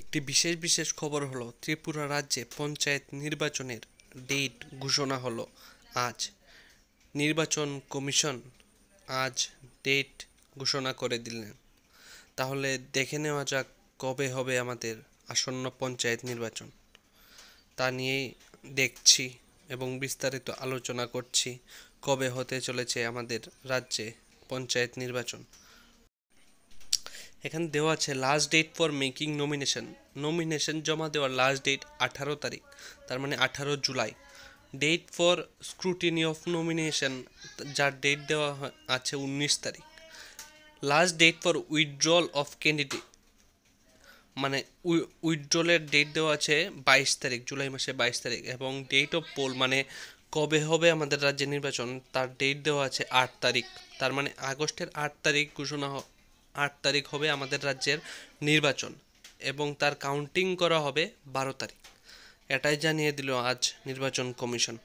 একটি বিশেষ খবর হলো ত্রিপুরা রাজ্যে পঞ্চায়েত নির্বাচনের ডেট ঘোষণা হলো আজ। নির্বাচন কমিশন আজ ডেট ঘোষণা করে দিলেন। তাহলে দেখে নেওয়া যাক কবে হবে আমাদের আসন্ন পঞ্চায়েত নির্বাচন। তা নিয়েই দেখছি এবং বিস্তারিত আলোচনা করছি কবে হতে চলেছে আমাদের রাজ্যে পঞ্চায়েত নির্বাচন। এখানে দেওয়া আছে last date for making nomination জমা দেওয়ার লাস্ট ডেট 18 তারিখ, তার মানে 18 July. Date for scrutiny of nomination, যার ডেট দেওয়া আছে 19 তারিখ। Last date for withdrawal of candidate, মানে উইথড্রলের ডেট দেওয়া আছে 22 তারিখ, জুলাই মাসে 22 তারিখ। এবং ডেট অফ পোল, মানে কবে হবে আমাদের রাজ্যে নির্বাচন, তার ডেট দেওয়া আছে 8 তারিখ। তার মানে আগস্টের 8 তারিখ 8 তারিখ হবে আমাদের রাজ্যের নির্বাচন এবং তার কাউন্টিং করা হবে 12 তারিখ। এটাই জানিয়ে দিল আজ নির্বাচন কমিশন।